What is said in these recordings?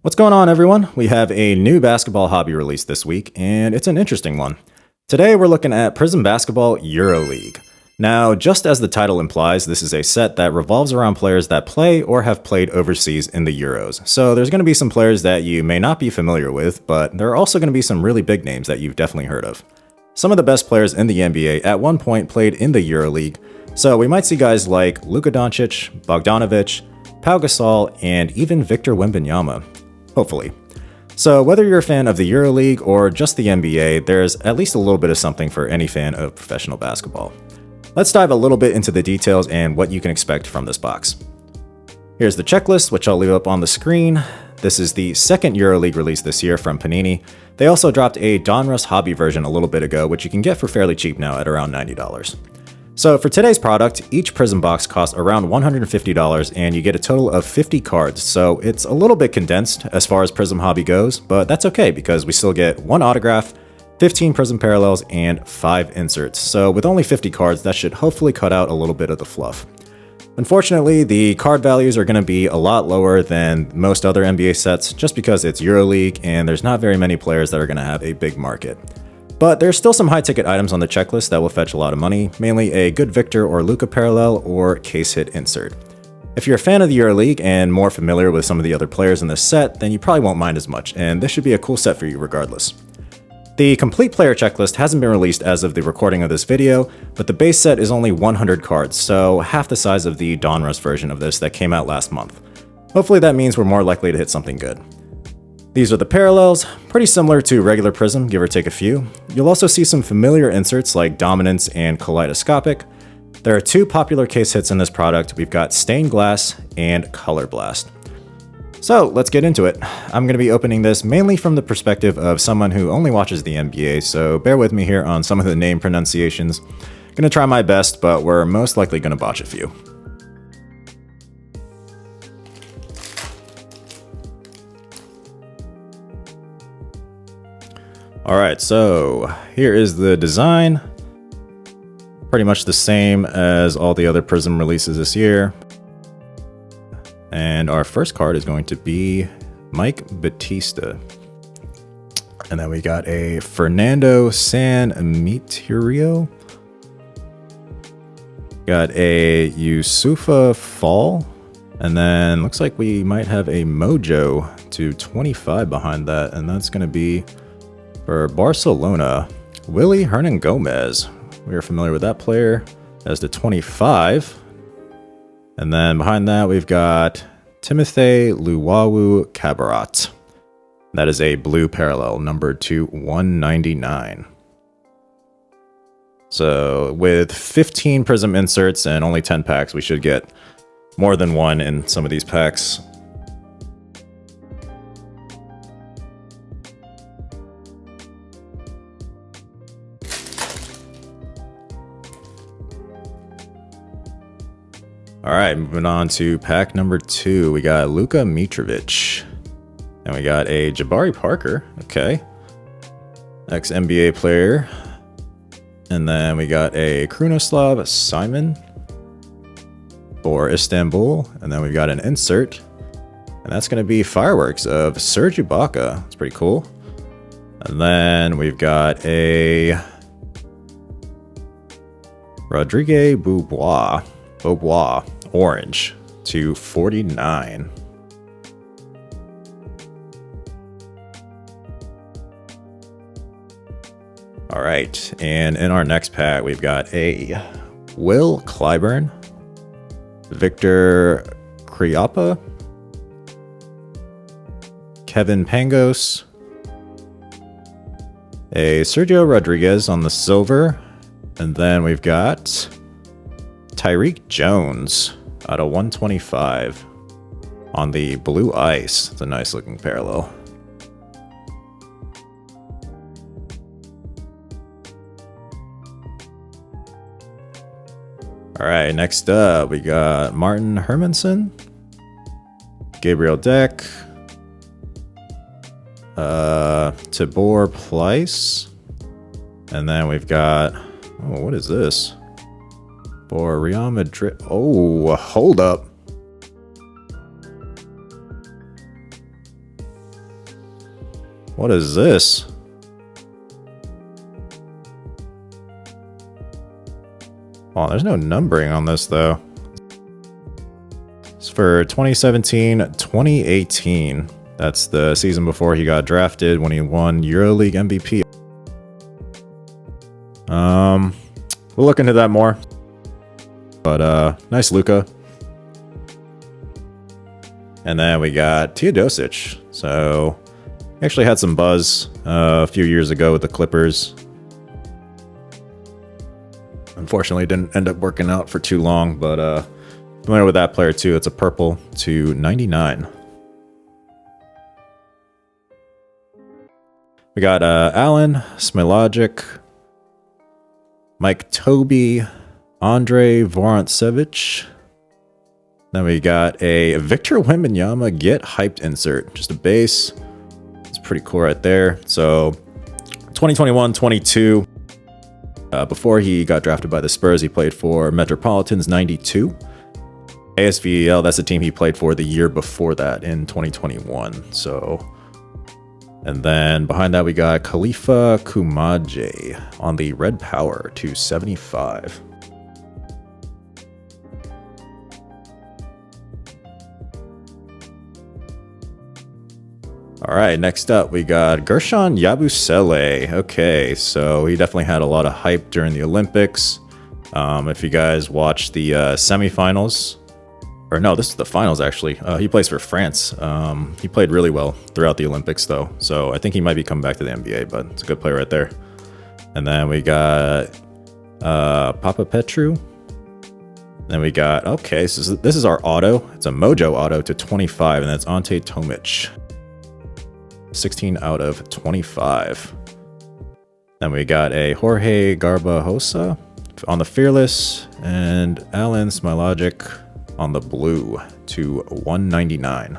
What's going on, everyone? We have a new basketball hobby release this week, and it's an interesting one. Today, we're looking at Prizm Basketball Euroleague. Now, just as the title implies, this is a set that revolves around players that play or have played overseas in the Euros. So there's going to be some players that you may not be familiar with, but there are also going to be some really big names that you've definitely heard of. Some of the best players in the NBA at one point played in the Euroleague, so we might see guys like Luka Doncic, Bogdanovic, Pau Gasol, and even Victor Wembanyama. Hopefully. So whether you're a fan of the EuroLeague or just the NBA, there's at least a little bit of something for any fan of professional basketball. Let's dive a little bit into the details and what you can expect from this box. Here's the checklist, which I'll leave up on the screen. This is the second EuroLeague release this year from Panini. They also dropped a Donruss Hobby version a little bit ago, which you can get for fairly cheap now at around $90. So for today's product, each Prizm box costs around $150 and you get a total of 50 cards. So it's a little bit condensed as far as Prizm Hobby goes, but that's okay because we still get one autograph, 15 Prizm parallels, and 5 inserts. So with only 50 cards, that should hopefully cut out a little bit of the fluff. Unfortunately, the card values are going to be a lot lower than most other NBA sets just because it's EuroLeague and there's not very many players that are going to have a big market. But there's still some high-ticket items on the checklist that will fetch a lot of money, mainly a good Victor or Luka parallel or case hit insert. If you're a fan of the EuroLeague and more familiar with some of the other players in this set, then you probably won't mind as much, and this should be a cool set for you regardless. The complete player checklist hasn't been released as of the recording of this video, but the base set is only 100 cards, so half the size of the Donruss version of this that came out last month. Hopefully that means we're more likely to hit something good. These are the parallels, pretty similar to regular Prizm, give or take a few. You'll also see some familiar inserts like Dominance and Kaleidoscopic. There are 2 popular case hits in this product. We've got Stained Glass and Color Blast. So let's get into it. I'm going to be opening this mainly from the perspective of someone who only watches the NBA, so bear with me here on some of the name pronunciations. Gonna try my best, but we're most likely going to botch a few. Alright, so here is the design. Pretty much the same as all the other Prizm releases this year. And our first card is going to be Mike Batista. And then we got a Fernando San Emeterio. Got a Yusufa Fall. And then looks like we might have a Mojo to 25 behind that. And that's going to be for Barcelona, Willy Hernan Gomez. We are familiar with that player as the 25. And then behind that, we've got Timothy Luwawu Cabaret. That is a blue parallel, numbered to 199. So with 15 Prizm inserts and only 10 packs, we should get more than one in some of these packs. All right, moving on to pack number 2. We got Luka Mitrovic. And we got a Jabari Parker. Okay. Ex-NBA player. And then we got a Krunoslav Simon for Istanbul. And then we've got an insert. And that's going to be Fireworks of Serge Ibaka. That's pretty cool. And then we've got a Rodrigue Beaubois orange to 49. All right, and in our next pack, we've got a Will Clyburn, Victor Kriapa, Kevin Pangos, a Sergio Rodriguez on the silver, and then we've got Tyreek Jones out of 125 on the blue ice. It's a nice looking parallel. All right, next up we got Martin Hermanson, Gabriel Deck, Tibor Pleiss, and then we've got, oh, what is this? For Real Madrid. Oh, hold up. What is this? Oh, there's no numbering on this though. It's for 2017-2018. That's the season before he got drafted when he won Euroleague MVP. We'll look into that more. But nice Luka. And then we got Doncic. So he actually had some buzz a few years ago with the Clippers. Unfortunately, didn't end up working out for too long, but familiar with that player too. It's a purple to 99. We got Allen, Smilagic, Mike Toby, Andre Vorontsevich. Then we got a Victor Wembanyama Get Hyped insert. Just a base. It's pretty cool right there. So 2021-22. Before he got drafted by the Spurs, he played for Metropolitans 92. ASVEL, that's the team he played for the year before that in 2021. So, and then behind that we got Khalifa Kumaje on the Red Power to 75. All right, next up we got Gershon Yabusele. Okay, so he definitely had a lot of hype during the Olympics. If you guys watched the semifinals, or no, this is the finals actually. He plays for France. He played really well throughout the Olympics though, so I think he might be coming back to the NBA, but it's a good player right there. And then we got Papa Petru. Then we got, okay, so this is our auto. It's a Mojo auto to 25, and that's Ante Tomic. 16 out of 25. Then we got a Jorge Garbajosa on the Fearless and Alan Smilagic on the blue to 199.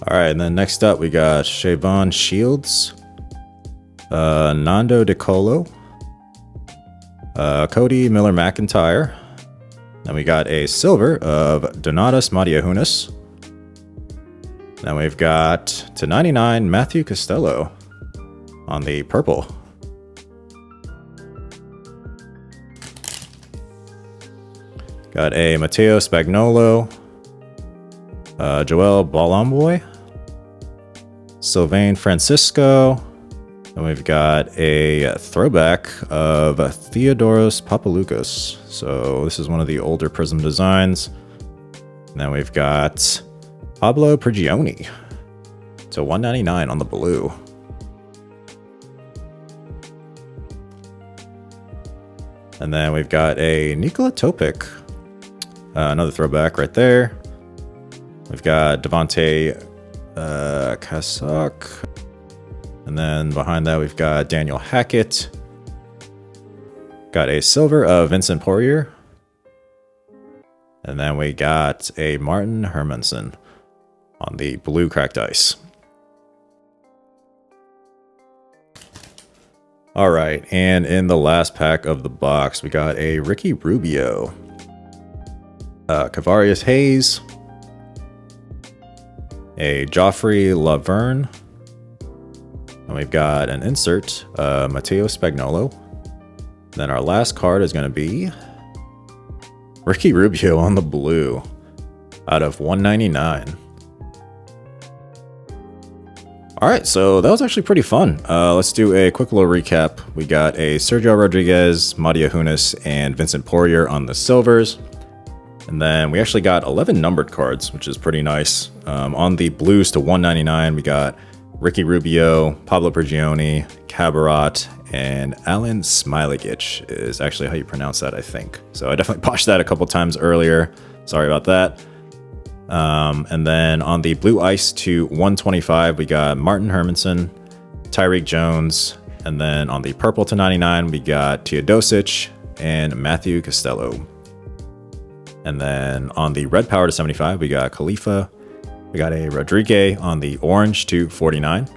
All right, and then next up we got Shavon Shields, Nando DeColo, Cody Miller-McIntyre. Then we got a silver of Donatas Madiahunas. Then we've got to 99 Matthew Costello on the purple. Got a Matteo Spagnolo, Joel Balamboy, Sylvain Francisco. And we've got a throwback of Theodoros Papaloukas. So this is one of the older Prizm designs. And then we've got Pablo Prigioni to 199 on the blue. And then we've got a Nikola Topic. Another throwback right there. We've got Devontae Kasak. And then behind that, we've got Daniel Hackett. Got a silver of Vincent Poirier. And then we got a Martin Hermanson on the blue cracked ice. All right, and in the last pack of the box, we got a Ricky Rubio, Kavarius Hayes, a Joffrey Laverne, and we've got an insert, Matteo Spagnolo. Then our last card is going to be Ricky Rubio on the blue out of 199. All right, so that was actually pretty fun. Let's do a quick little recap. We got a Sergio Rodriguez, Madiahunas, and Vincent Poirier on the silvers. And then we actually got 11 numbered cards, which is pretty nice. On the blues to 199, we got Ricky Rubio, Pablo Prigioni, Cabaret, and Alan Smilagic is actually how you pronounce that, I think. So I definitely botched that a couple times earlier. Sorry about that. And then on the blue ice to 125, we got Martin Hermanson, Tyreek Jones. And then on the purple to 99, we got Doncic and Matthew Costello. And then on the red power to 75, we got Khalifa. We got a Rodriguez on the orange to 49.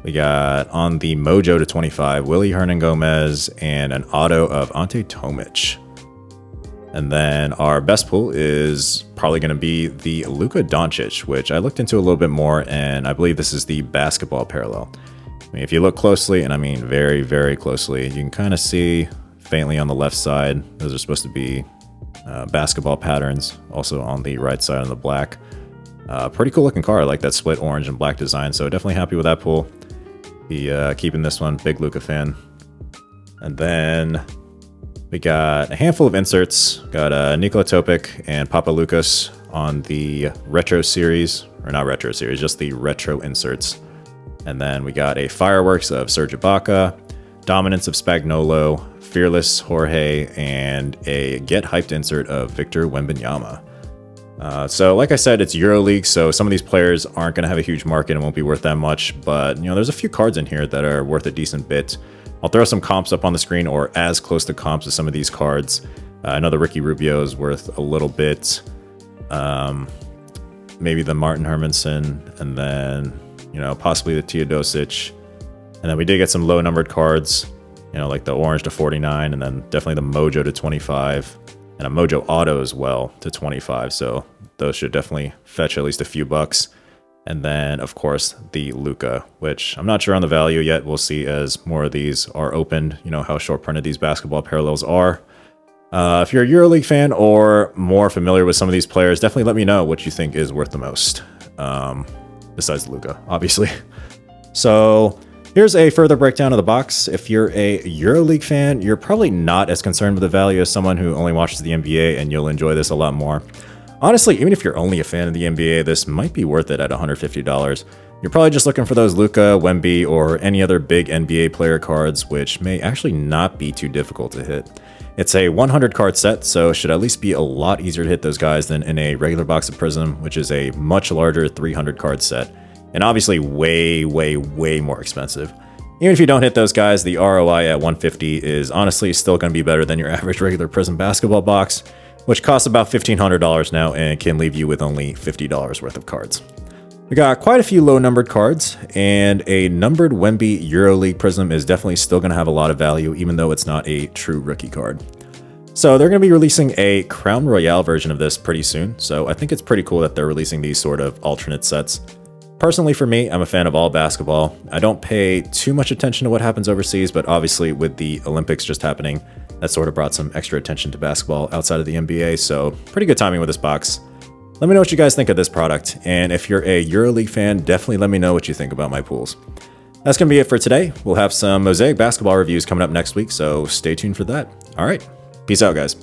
We got on the Mojo to 25, Willie Hernan-Gomez, and an auto of Ante Tomic. And then our best pool is probably going to be the Luka Doncic, which I looked into a little bit more, and I believe this is the basketball parallel. I mean, if you look closely, and I mean very, very closely, you can kind of see faintly on the left side, those are supposed to be basketball patterns. Also on the right side on the black. Pretty cool looking card. I like that split orange and black design, so definitely happy with that pool. Be keeping this one, big Luka fan. And then we got a handful of inserts. Got Nikola Topic and Papa Lukas on the retro series, or not retro series, just the retro inserts. And then we got a Fireworks of Serge Ibaka, Dominance of Spagnolo, Fearless Jorge, and a Get Hyped insert of Victor Wembanyama. So like I said, it's EuroLeague, so some of these players aren't going to have a huge market and won't be worth that much, but there's a few cards in here that are worth a decent bit. I'll throw some comps up on the screen, or as close to comps as some of these cards. I know the Ricky Rubio is worth a little bit. Maybe the Martin Hermanson, and then, possibly the Teodosic. And then we did get some low numbered cards, like the orange to 49, and then definitely the Mojo to 25, and a Mojo auto as well to 25. So those should definitely fetch at least a few bucks. And then, of course, the Luka, which I'm not sure on the value yet. We'll see as more of these are opened, how short printed these basketball parallels are. If you're a EuroLeague fan or more familiar with some of these players, definitely let me know what you think is worth the most. Besides Luka, obviously. So here's a further breakdown of the box. If you're a EuroLeague fan, you're probably not as concerned with the value as someone who only watches the NBA, and you'll enjoy this a lot more. Honestly, even if you're only a fan of the NBA, this might be worth it at $150. You're probably just looking for those Luka, Wemby, or any other big NBA player cards, which may actually not be too difficult to hit. It's a 100 card set, so it should at least be a lot easier to hit those guys than in a regular box of Prizm, which is a much larger 300 card set, and obviously way, way, way more expensive. Even if you don't hit those guys, the ROI at 150 is honestly still going to be better than your average regular Prizm basketball box, which costs about $1,500 now and can leave you with only $50 worth of cards. We got quite a few low numbered cards, and a numbered Wemby EuroLeague Prizm is definitely still going to have a lot of value, even though it's not a true rookie card. So they're going to be releasing a Crown Royale version of this pretty soon, so I think it's pretty cool that they're releasing these sort of alternate sets. Personally, for me, I'm a fan of all basketball. I don't pay too much attention to what happens overseas, but obviously with the Olympics just happening, that sort of brought some extra attention to basketball outside of the NBA, so pretty good timing with this box. Let me know what you guys think of this product, and if you're a EuroLeague fan, definitely let me know what you think about my pools. That's going to be it for today. We'll have some Mosaic basketball reviews coming up next week, so stay tuned for that. All right, peace out, guys.